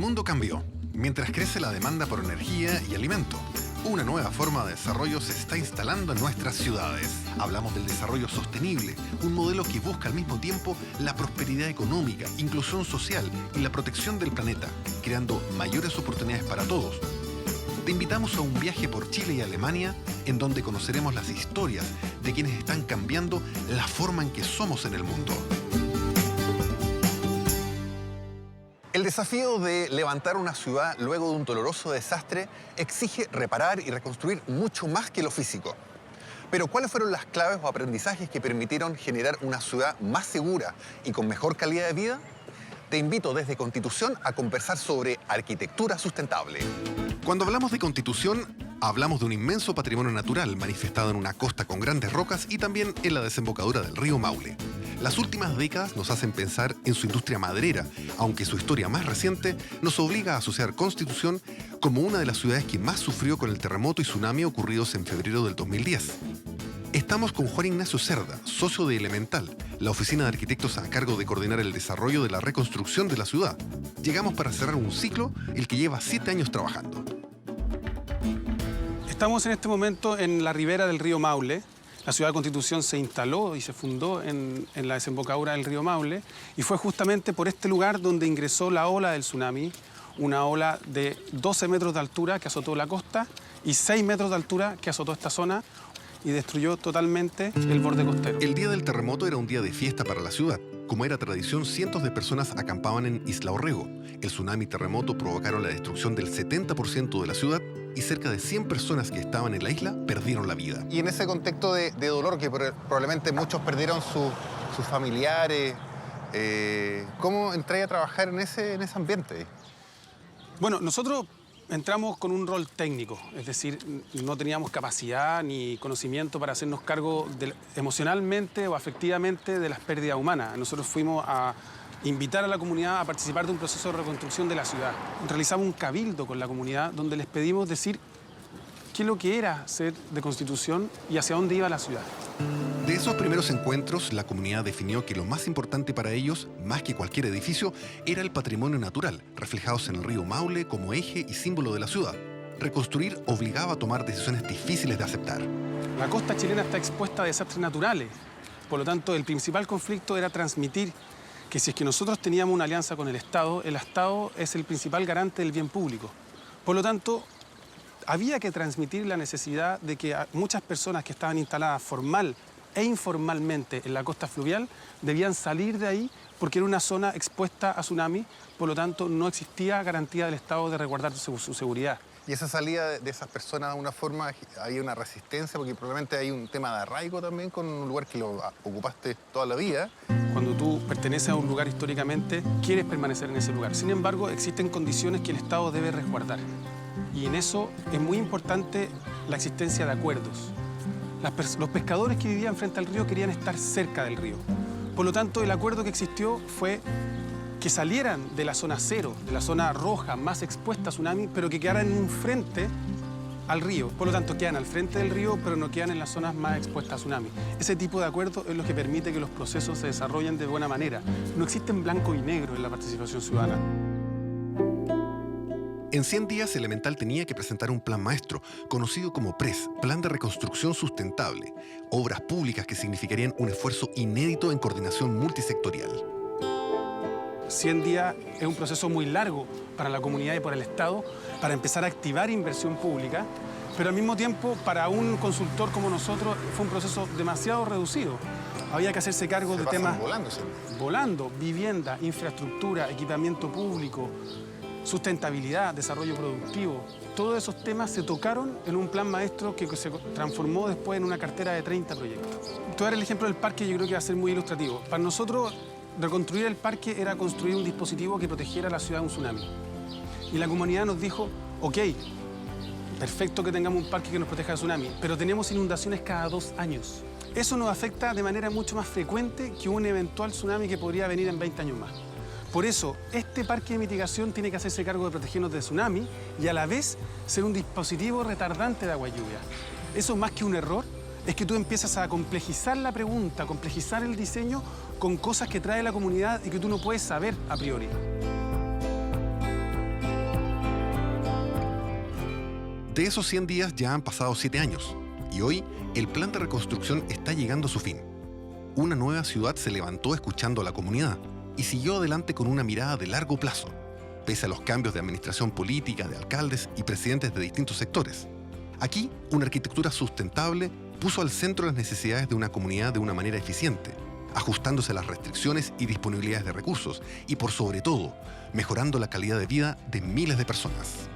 mundo cambió. Mientras crece la demanda por energía y alimento, una nueva forma de desarrollo se está instalando en nuestras ciudades. Hablamos del desarrollo sostenible, un modelo que busca al mismo tiempo la prosperidad económica, inclusión social y la protección del planeta, creando mayores oportunidades para todos. Te invitamos a un viaje por Chile y Alemania, en donde conoceremos las historias de quienes están cambiando la forma en que somos en el mundo. El desafío de levantar una ciudad luego de un doloroso desastre exige reparar y reconstruir mucho más que lo físico. Pero ¿cuáles fueron las claves o aprendizajes que permitieron generar una ciudad más segura y con mejor calidad de vida? Te invito desde Constitución a conversar sobre arquitectura sustentable. Cuando hablamos de Constitución, hablamos de un inmenso patrimonio natural manifestado en una costa con grandes rocas y también en la desembocadura del río Maule. Las últimas décadas nos hacen pensar en su industria maderera, aunque su historia más reciente nos obliga a asociar Constitución como una de las ciudades que más sufrió con el terremoto y tsunami ocurridos en febrero del 2010. Estamos con Juan Ignacio Cerda, socio de Elemental, la oficina de arquitectos a cargo de coordinar el desarrollo de la reconstrucción de la ciudad. Llegamos para cerrar un ciclo, el que lleva 7 años trabajando. Estamos en este momento en la ribera del río Maule. La ciudad de Constitución se instaló y se fundó en la desembocadura del río Maule y fue justamente por este lugar donde ingresó la ola del tsunami, una ola de 12 metros de altura que azotó la costa y 6 metros de altura que azotó esta zona y destruyó totalmente el borde costero. El día del terremoto era un día de fiesta para la ciudad. Como era tradición, cientos de personas acampaban en Isla Orrego. El tsunami y terremoto provocaron la destrucción del 70% de la ciudad y cerca de 100 personas que estaban en la isla perdieron la vida. Y en ese contexto de dolor que probablemente muchos perdieron sus familiares, ¿cómo entré a trabajar en ese ambiente? Bueno, nosotros entramos con un rol técnico, es decir, no teníamos capacidad ni conocimiento para hacernos cargo emocionalmente o afectivamente de las pérdidas humanas. Nosotros fuimos a invitar a la comunidad a participar de un proceso de reconstrucción de la ciudad. Realizamos un cabildo con la comunidad donde les pedimos decir qué es lo que era ser de Constitución y hacia dónde iba la ciudad. De esos primeros encuentros, la comunidad definió que lo más importante para ellos, más que cualquier edificio, era el patrimonio natural, reflejados en el río Maule como eje y símbolo de la ciudad. Reconstruir obligaba a tomar decisiones difíciles de aceptar. La costa chilena está expuesta a desastres naturales. Por lo tanto, el principal conflicto era transmitir que si es que nosotros teníamos una alianza con el Estado es el principal garante del bien público. Por lo tanto, había que transmitir la necesidad de que muchas personas que estaban instaladas formal e informalmente en la costa fluvial debían salir de ahí porque era una zona expuesta a tsunami, por lo tanto no existía garantía del Estado de resguardar su seguridad. Y esa salida de esas personas, de alguna forma, hay una resistencia, porque probablemente hay un tema de arraigo también con un lugar que lo ocupaste toda la vida. Cuando tú perteneces a un lugar históricamente, quieres permanecer en ese lugar. Sin embargo, existen condiciones que el Estado debe resguardar. Y en eso es muy importante la existencia de acuerdos. Los pescadores que vivían frente al río querían estar cerca del río. Por lo tanto, el acuerdo que existió fue que salieran de la zona cero, de la zona roja más expuesta a tsunami, pero que quedaran en un frente al río. Por lo tanto, quedan al frente del río, pero no quedan en las zonas más expuestas a tsunami. Ese tipo de acuerdo es lo que permite que los procesos se desarrollen de buena manera. No existen blanco y negro en la participación ciudadana. En 100 días, Elemental tenía que presentar un plan maestro, conocido como PRES, Plan de Reconstrucción Sustentable, obras públicas que significarían un esfuerzo inédito en coordinación multisectorial. 100 días es un proceso muy largo para la comunidad y para el Estado, para empezar a activar inversión pública, pero al mismo tiempo, para un consultor como nosotros, fue un proceso demasiado reducido. Había que hacerse cargo de temas volando, vivienda, infraestructura, equipamiento público, sustentabilidad, desarrollo productivo. Todos esos temas se tocaron en un plan maestro que se transformó después en una cartera de 30 proyectos. Te voy a dar el ejemplo del parque, yo creo que va a ser muy ilustrativo. Para nosotros, reconstruir el parque era construir un dispositivo que protegiera a la ciudad de un tsunami. Y la comunidad nos dijo, ok, perfecto que tengamos un parque que nos proteja del tsunami, pero tenemos inundaciones cada 2 años. Eso nos afecta de manera mucho más frecuente que un eventual tsunami que podría venir en 20 años más. Por eso, este parque de mitigación tiene que hacerse cargo de protegernos de tsunami y a la vez ser un dispositivo retardante de agua y lluvia. Eso más que un error, es que tú empiezas a complejizar la pregunta, a complejizar el diseño con cosas que trae la comunidad y que tú no puedes saber a priori. De esos 100 días ya han pasado 7 años y hoy el plan de reconstrucción está llegando a su fin. Una nueva ciudad se levantó escuchando a la comunidad y siguió adelante con una mirada de largo plazo, pese a los cambios de administración política, de alcaldes y presidentes de distintos sectores. Aquí, una arquitectura sustentable puso al centro las necesidades de una comunidad de una manera eficiente, ajustándose a las restricciones y disponibilidades de recursos y, por sobre todo, mejorando la calidad de vida de miles de personas.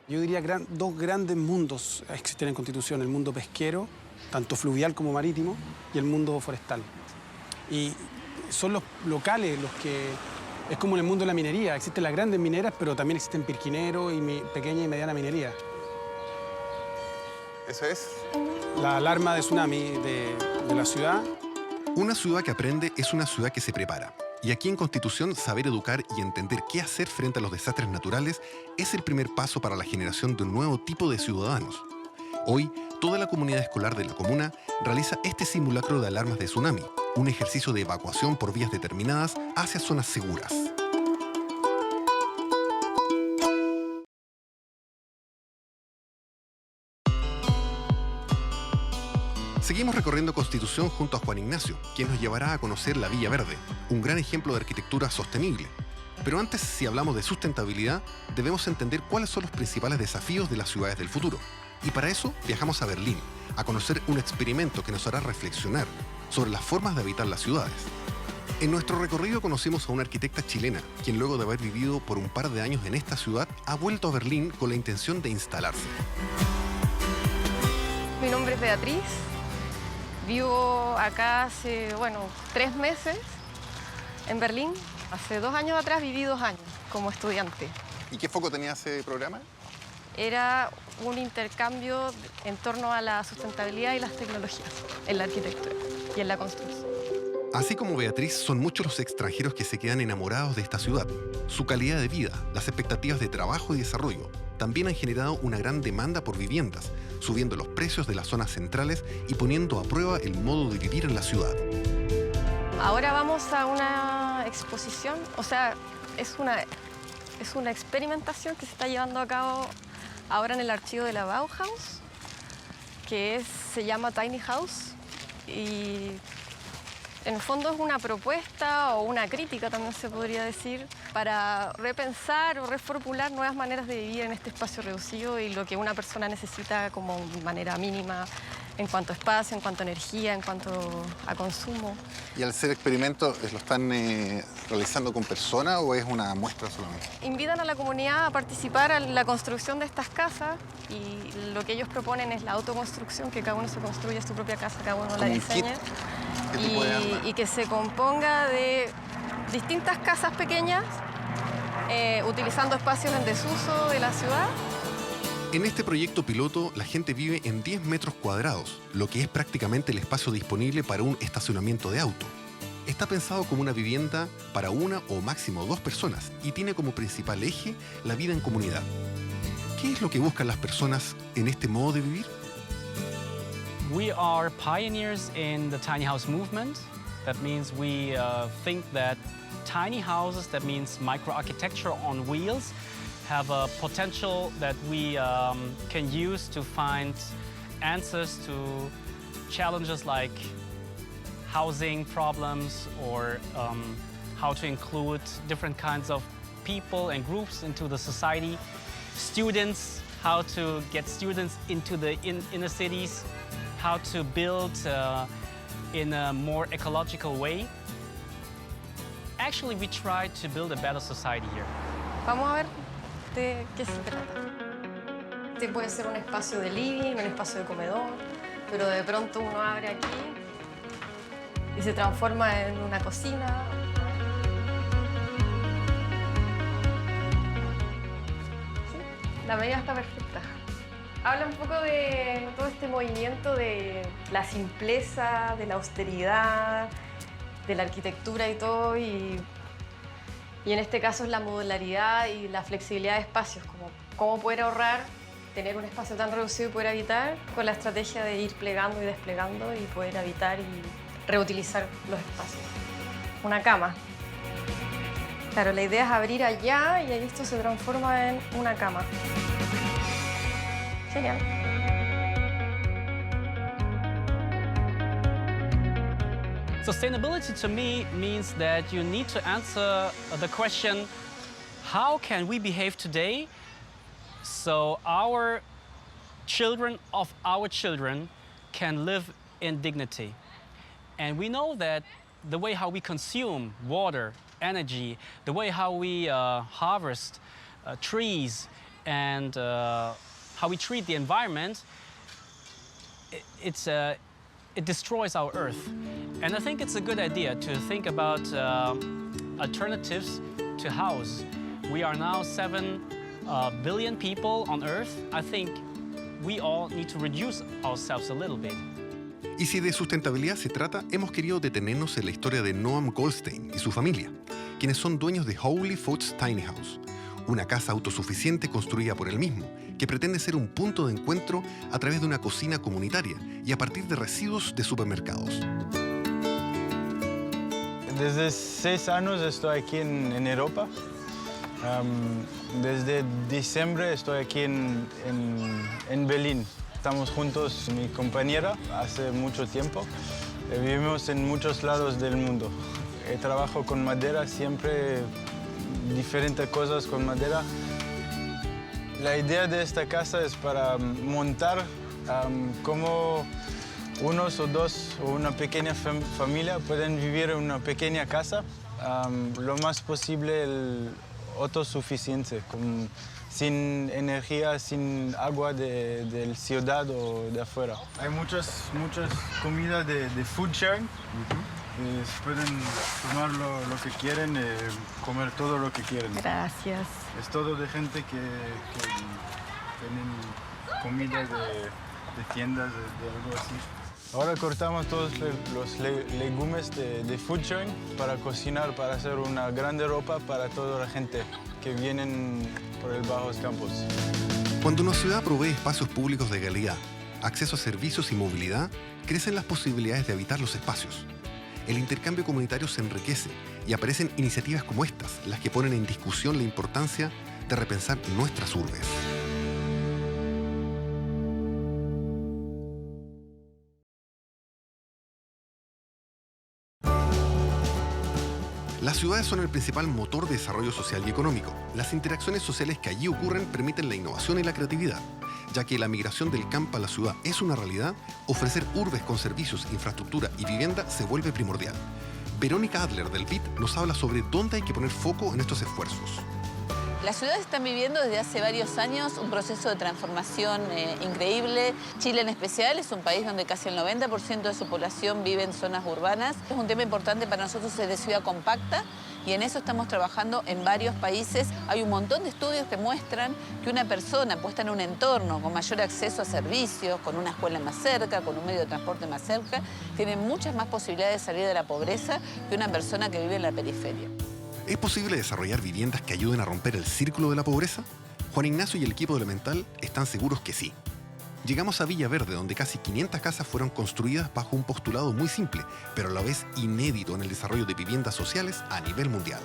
Yo diría dos grandes mundos existen en Constitución, el mundo pesquero, tanto fluvial como marítimo, y el mundo forestal. Y son los locales los que... Es como en el mundo de la minería, existen las grandes mineras, pero también existen pirquineros y pequeña y mediana minería. ¿Eso es? La alarma de tsunami de la ciudad. Una ciudad que aprende es una ciudad que se prepara. Y aquí en Constitución, saber educar y entender qué hacer frente a los desastres naturales es el primer paso para la generación de un nuevo tipo de ciudadanos. Hoy, toda la comunidad escolar de la comuna realiza este simulacro de alarmas de tsunami, un ejercicio de evacuación por vías determinadas hacia zonas seguras. Seguimos recorriendo Constitución junto a Juan Ignacio, quien nos llevará a conocer la Villa Verde, un gran ejemplo de arquitectura sostenible. Pero antes, si hablamos de sustentabilidad, debemos entender cuáles son los principales desafíos de las ciudades del futuro. Y para eso viajamos a Berlín, a conocer un experimento que nos hará reflexionar sobre las formas de habitar las ciudades. En nuestro recorrido conocimos a una arquitecta chilena, quien luego de haber vivido por un par de años en esta ciudad, ha vuelto a Berlín con la intención de instalarse. Mi nombre es Beatriz. Vivo acá hace, 3 meses en Berlín. Hace 2 años atrás viví 2 años como estudiante. ¿Y qué foco tenía ese programa? Era un intercambio en torno a la sustentabilidad y las tecnologías en la arquitectura y en la construcción. Así como Beatriz, son muchos los extranjeros que se quedan enamorados de esta ciudad. Su calidad de vida, las expectativas de trabajo y desarrollo también han generado una gran demanda por viviendas, subiendo los precios de las zonas centrales y poniendo a prueba el modo de vivir en la ciudad. Ahora vamos a una exposición, es una experimentación que se está llevando a cabo ahora en el archivo de la Bauhaus, se llama Tiny House, y en el fondo es una propuesta o una crítica, también se podría decir, para repensar o reformular nuevas maneras de vivir en este espacio reducido y lo que una persona necesita como manera mínima en cuanto a espacio, en cuanto a energía, en cuanto a consumo. ¿Y al ser experimento, lo están realizando con personas o es una muestra solamente? Invitan a la comunidad a participar en la construcción de estas casas y lo que ellos proponen es la autoconstrucción, que cada uno se construya su propia casa, cada uno la diseña. Y que se componga de distintas casas pequeñas, utilizando espacios en desuso de la ciudad. En este proyecto piloto, la gente vive en 10 metros cuadrados, lo que es prácticamente el espacio disponible para un estacionamiento de auto. Está pensado como una vivienda para una o máximo 2 personas y tiene como principal eje la vida en comunidad. ¿Qué es lo que buscan las personas en este modo de vivir? We are pioneers in the tiny house movement. That means we think that tiny houses, that means microarchitecture on wheels, have a potential that we can use to find answers to challenges like housing problems or how to include different kinds of people and groups into the society. Students, how to get students into the inner cities, how to build in a more ecological way. Actually, we try to build a better society here. Vamos a ver de qué se trata. Este puede ser un espacio de living, un espacio de comedor, pero de pronto uno abre aquí y se transforma en una cocina. Sí, la medida está perfecta. Habla un poco de todo este movimiento de la simpleza, de la austeridad, de la arquitectura y todo, y en este caso es la modularidad y la flexibilidad de espacios, como cómo poder ahorrar, tener un espacio tan reducido y poder habitar con la estrategia de ir plegando y desplegando y poder habitar reutilizar los espacios. Una cama. Claro, la idea es abrir allá y ahí esto se transforma en una cama. Genial. Sustainability to me means that you need to answer the question, how can we behave today so our children of our children can live in dignity? And we know that the way how we consume water, energy, the way how we harvest trees and how we treat the environment, it destroys our Earth. And I think it's a good idea to think about alternatives to house. We are now 7 billion people on Earth. I think we all need to reduce ourselves a little bit. Y si de sustentabilidad se trata, hemos querido detenernos en la historia de Noam Goldstein y su familia, quienes son dueños de Holy Foods Tiny House, una casa autosuficiente construida por él mismo, que pretende ser un punto de encuentro a través de una cocina comunitaria y a partir de residuos de supermercados. Desde 6 años estoy aquí en Europa. Desde diciembre estoy aquí en Berlín. Estamos juntos, mi compañera, hace mucho tiempo. Vivimos en muchos lados del mundo. Trabajo con madera, siempre diferentes cosas con madera. La idea de esta casa es para montar cómo unos o dos o una pequeña familia pueden vivir en una pequeña casa lo más posible autosuficiente, sin energía, sin agua de la ciudad o de afuera. Hay muchas comidas de food sharing. Pueden tomar lo que quieren, comer todo lo que quieren. Gracias. Es todo de gente que tienen comida de tiendas, de algo así. Ahora cortamos todos los legumes de food sharing para cocinar, para hacer una grande ropa para toda la gente que vienen por el Bajos Campos. Cuando una ciudad provee espacios públicos de calidad, acceso a servicios y movilidad, crecen las posibilidades de habitar los espacios. El intercambio comunitario se enriquece y aparecen iniciativas como estas, las que ponen en discusión la importancia de repensar nuestras urbes. Las ciudades son el principal motor de desarrollo social y económico. Las interacciones sociales que allí ocurren permiten la innovación y la creatividad. Ya que la migración del campo a la ciudad es una realidad, ofrecer urbes con servicios, infraestructura y vivienda se vuelve primordial. Verónica Adler del BIT nos habla sobre dónde hay que poner foco en estos esfuerzos. Las ciudades están viviendo desde hace varios años un proceso de transformación increíble. Chile en especial es un país donde casi el 90% de su población vive en zonas urbanas. Es un tema importante para nosotros, es de ciudad compacta y en eso estamos trabajando en varios países. Hay un montón de estudios que muestran que una persona puesta en un entorno con mayor acceso a servicios, con una escuela más cerca, con un medio de transporte más cerca, tiene muchas más posibilidades de salir de la pobreza que una persona que vive en la periferia. ¿Es posible desarrollar viviendas que ayuden a romper el círculo de la pobreza? Juan Ignacio y el equipo de Elemental están seguros que sí. Llegamos a Villaverde, donde casi 500 casas fueron construidas bajo un postulado muy simple, pero a la vez inédito en el desarrollo de viviendas sociales a nivel mundial.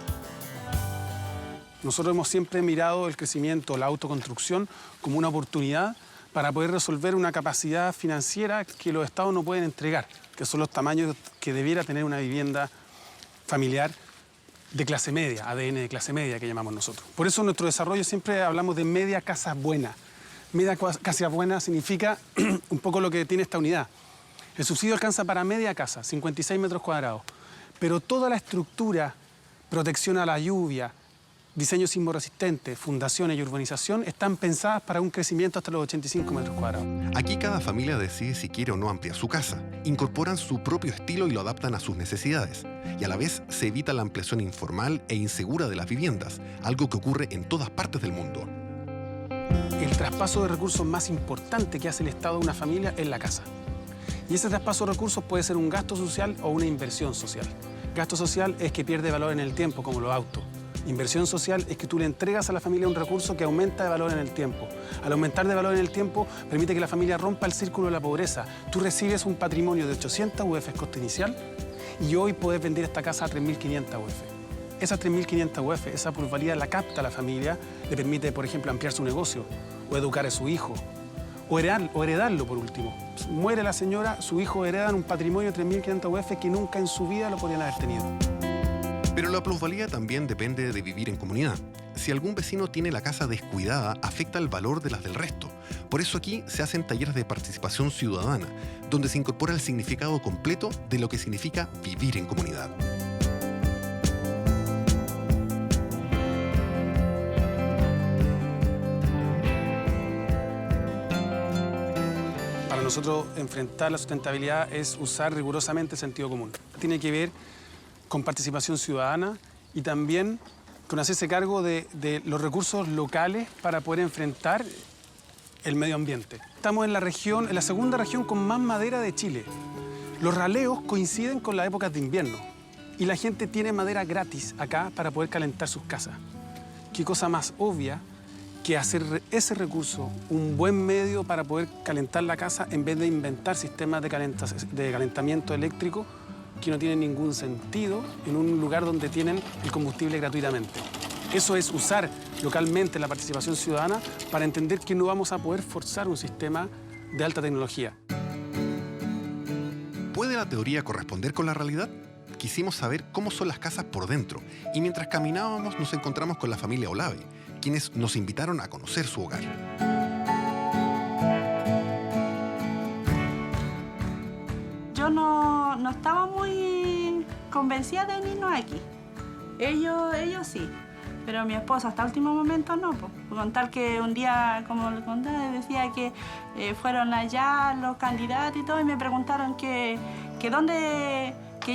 Nosotros hemos siempre mirado el crecimiento, la autoconstrucción, como una oportunidad para poder resolver una capacidad financiera que los estados no pueden entregar, que son los tamaños que debiera tener una vivienda familiar de clase media, ADN de clase media que llamamos nosotros. Por eso en nuestro desarrollo siempre hablamos de media casa buena. Media casa buena significa un poco lo que tiene esta unidad. El subsidio alcanza para media casa, 56 metros cuadrados, pero toda la estructura, protección a la lluvia, diseño sismoresistente, fundaciones y urbanización están pensadas para un crecimiento hasta los 85 metros cuadrados. Aquí cada familia decide si quiere o no ampliar su casa, incorporan su propio estilo y lo adaptan a sus necesidades. Y a la vez se evita la ampliación informal e insegura de las viviendas, algo que ocurre en todas partes del mundo. El traspaso de recursos más importante que hace el Estado a una familia es la casa. Y ese traspaso de recursos puede ser un gasto social o una inversión social. Gasto social es que pierde valor en el tiempo, como los autos. Inversión social es que tú le entregas a la familia un recurso que aumenta de valor en el tiempo. Al aumentar de valor en el tiempo, permite que la familia rompa el círculo de la pobreza. Tú recibes un patrimonio de 800 UF costo inicial y hoy puedes vender esta casa a 3.500 UF. Esas 3.500 UF, esa plusvalía la capta la familia, le permite, por ejemplo, ampliar su negocio o educar a su hijo o heredarlo, por último. Muere la señora, su hijo heredan un patrimonio de 3.500 UF que nunca en su vida lo podrían haber tenido. Pero la plusvalía también depende de vivir en comunidad. Si algún vecino tiene la casa descuidada, afecta el valor de las del resto. Por eso aquí se hacen talleres de participación ciudadana, donde se incorpora el significado completo de lo que significa vivir en comunidad. Para nosotros, enfrentar la sustentabilidad es usar rigurosamente el sentido común. Tiene que ver con participación ciudadana y también con hacerse cargo de los recursos locales para poder enfrentar el medio ambiente. Estamos en la segunda región con más madera de Chile. Los raleos coinciden con las épocas de invierno y la gente tiene madera gratis acá para poder calentar sus casas. ¿Qué cosa más obvia que hacer ese recurso un buen medio para poder calentar la casa en vez de inventar sistemas de calentamiento eléctrico que no tienen ningún sentido en un lugar donde tienen el combustible gratuitamente? Eso es usar localmente la participación ciudadana para entender que no vamos a poder forzar un sistema de alta tecnología. ¿Puede la teoría corresponder con la realidad? Quisimos saber cómo son las casas por dentro y mientras caminábamos nos encontramos con la familia Olave, quienes nos invitaron a conocer su hogar. Yo no estaba muy convencida de venirnos aquí. Ellos sí, pero mi esposo hasta el último momento no. Con tal que un día, como le conté, decía que fueron allá los candidatos y todo, y me preguntaron que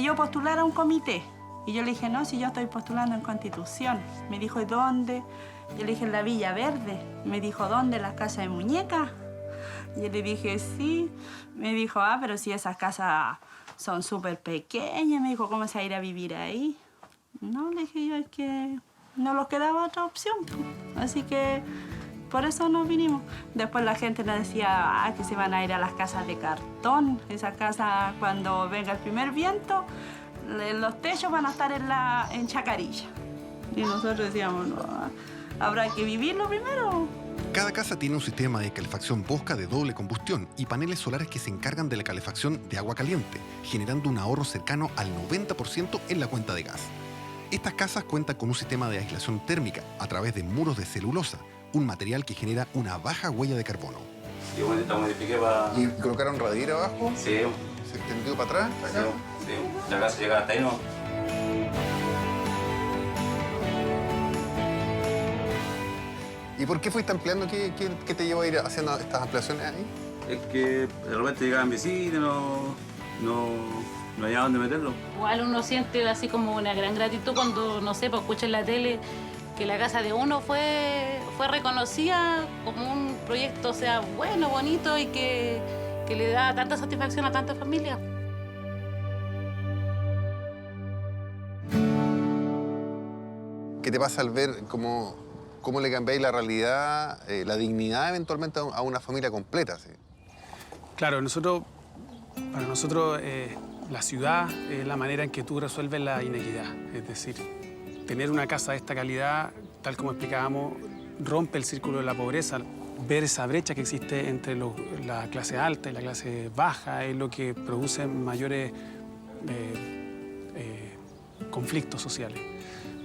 yo postulara un comité. Y yo le dije, no, si yo estoy postulando en Constitución. Me dijo, ¿y dónde? Yo le dije, en la Villa Verde. Me dijo, ¿dónde? ¿Las casas de muñecas? Y yo le dije, sí. Me dijo, pero si esas casas son súper pequeñas. Me dijo, ¿cómo se va a ir a vivir ahí? No, le dije yo, es que no nos quedaba otra opción. Así que por eso nos vinimos. Después la gente nos decía que se van a ir a las casas de cartón. Esas casas, cuando venga el primer viento, los techos van a estar en chacarilla. Y nosotros decíamos, no, habrá que vivirlo primero. Cada casa tiene un sistema de calefacción Bosca de doble combustión y paneles solares que se encargan de la calefacción de agua caliente, generando un ahorro cercano al 90% en la cuenta de gas. Estas casas cuentan con un sistema de aislación térmica a través de muros de celulosa, un material que genera una baja huella de carbono. Y bueno, esta modifiqué para... ¿Y colocaron radiera abajo? Sí. ¿Se extendió para atrás? Sí, sí. La casa llega hasta ahí, ¿no? ¿Y por qué fuiste ampliando? ¿Qué te llevó a ir haciendo estas ampliaciones ahí? Es que de repente llegaban vecinos, no había dónde meterlo. Igual uno siente así como una gran gratitud cuando, no sé, pues escucha en la tele que la casa de uno fue reconocida como un proyecto, o sea, bueno, bonito y que le da tanta satisfacción a tantas familias. ¿Qué te pasa al ver cómo le cambiáis la realidad, la dignidad eventualmente a una familia completa? ¿Sí? Claro, para nosotros la ciudad es la manera en que tú resuelves la inequidad. Es decir, tener una casa de esta calidad, tal como explicábamos, rompe el círculo de la pobreza. Ver esa brecha que existe entre la clase alta y la clase baja es lo que produce mayores conflictos sociales.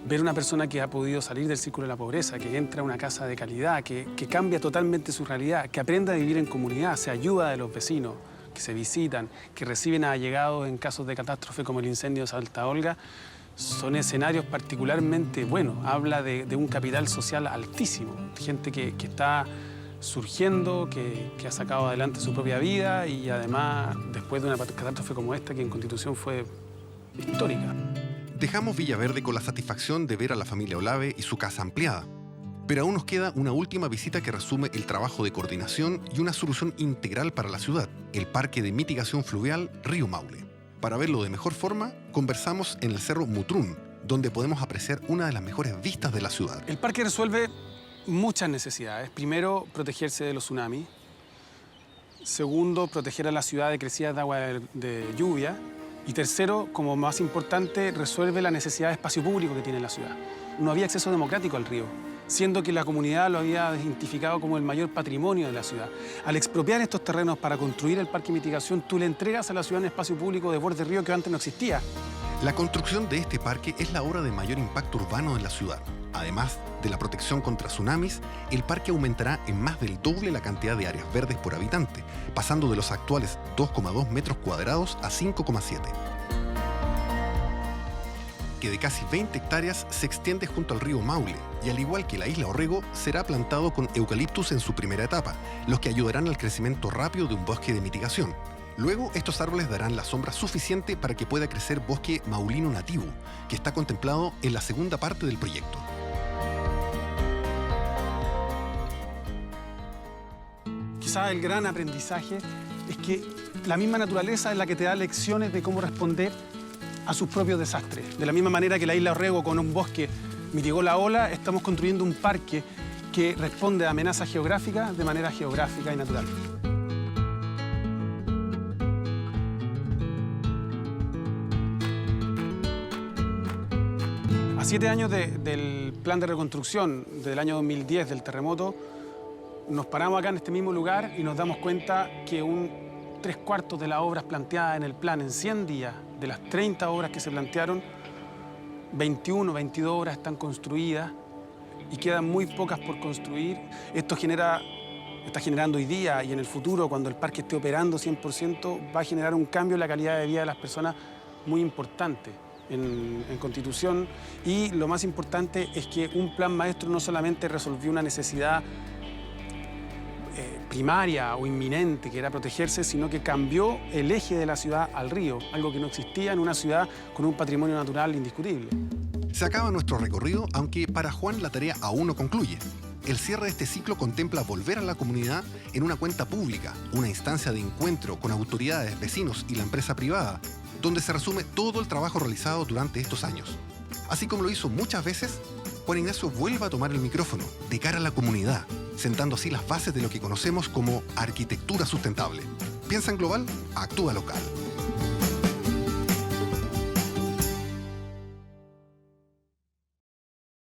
Ver una persona que ha podido salir del círculo de la pobreza, que entra a una casa de calidad, que cambia totalmente su realidad, que aprende a vivir en comunidad, se ayuda de los vecinos, que se visitan, que reciben a allegados en casos de catástrofe como el incendio de Santa Olga, son escenarios particularmente buenos. Habla de un capital social altísimo, gente que está surgiendo, que ha sacado adelante su propia vida y además después de una catástrofe como esta, que en Constitución fue histórica. Dejamos Villaverde con la satisfacción de ver a la familia Olave y su casa ampliada. Pero aún nos queda una última visita que resume el trabajo de coordinación y una solución integral para la ciudad, el Parque de Mitigación Fluvial Río Maule. Para verlo de mejor forma, conversamos en el Cerro Mutrún, donde podemos apreciar una de las mejores vistas de la ciudad. El parque resuelve muchas necesidades. Primero, protegerse de los tsunamis. Segundo, proteger a la ciudad de crecidas de agua de lluvia. Y tercero, como más importante, resuelve la necesidad de espacio público que tiene la ciudad. No había acceso democrático al río, siendo que la comunidad lo había identificado como el mayor patrimonio de la ciudad. Al expropiar estos terrenos para construir el parque de mitigación, tú le entregas a la ciudad un espacio público de borde río que antes no existía. La construcción de este parque es la obra de mayor impacto urbano en la ciudad. Además de la protección contra tsunamis, el parque aumentará en más del doble la cantidad de áreas verdes por habitante, pasando de los actuales 2,2 metros cuadrados a 5,7. Que de casi 20 hectáreas se extiende junto al río Maule y al igual que la isla Orrego, será plantado con eucaliptus en su primera etapa, los que ayudarán al crecimiento rápido de un bosque de mitigación. Luego, estos árboles darán la sombra suficiente para que pueda crecer bosque maulino nativo, que está contemplado en la segunda parte del proyecto. Quizás el gran aprendizaje es que la misma naturaleza es la que te da lecciones de cómo responder a sus propios desastres. De la misma manera que la isla Orrego con un bosque mitigó la ola, estamos construyendo un parque que responde a amenazas geográficas de manera geográfica y natural. A 7 años del plan de reconstrucción del año 2010 del terremoto, nos paramos acá en este mismo lugar y nos damos cuenta que 3/4 de las obras planteadas en el plan en 100 días, de las 30 obras que se plantearon, 21, 22 obras están construidas y quedan muy pocas por construir. Esto está generando hoy día y en el futuro, cuando el parque esté operando 100%, va a generar un cambio en la calidad de vida de las personas muy importante en Constitución. Y lo más importante es que un plan maestro no solamente resolvió una necesidad primaria o inminente, que era protegerse, sino que cambió el eje de la ciudad al río, algo que no existía en una ciudad con un patrimonio natural indiscutible. Se acaba nuestro recorrido, aunque para Juan la tarea aún no concluye. El cierre de este ciclo contempla volver a la comunidad en una cuenta pública, una instancia de encuentro con autoridades, vecinos y la empresa privada, donde se resume todo el trabajo realizado durante estos años. Así como lo hizo muchas veces, Juan Ignacio vuelve a tomar el micrófono de cara a la comunidad, sentando así las bases de lo que conocemos como arquitectura sustentable. Piensa en global, actúa local.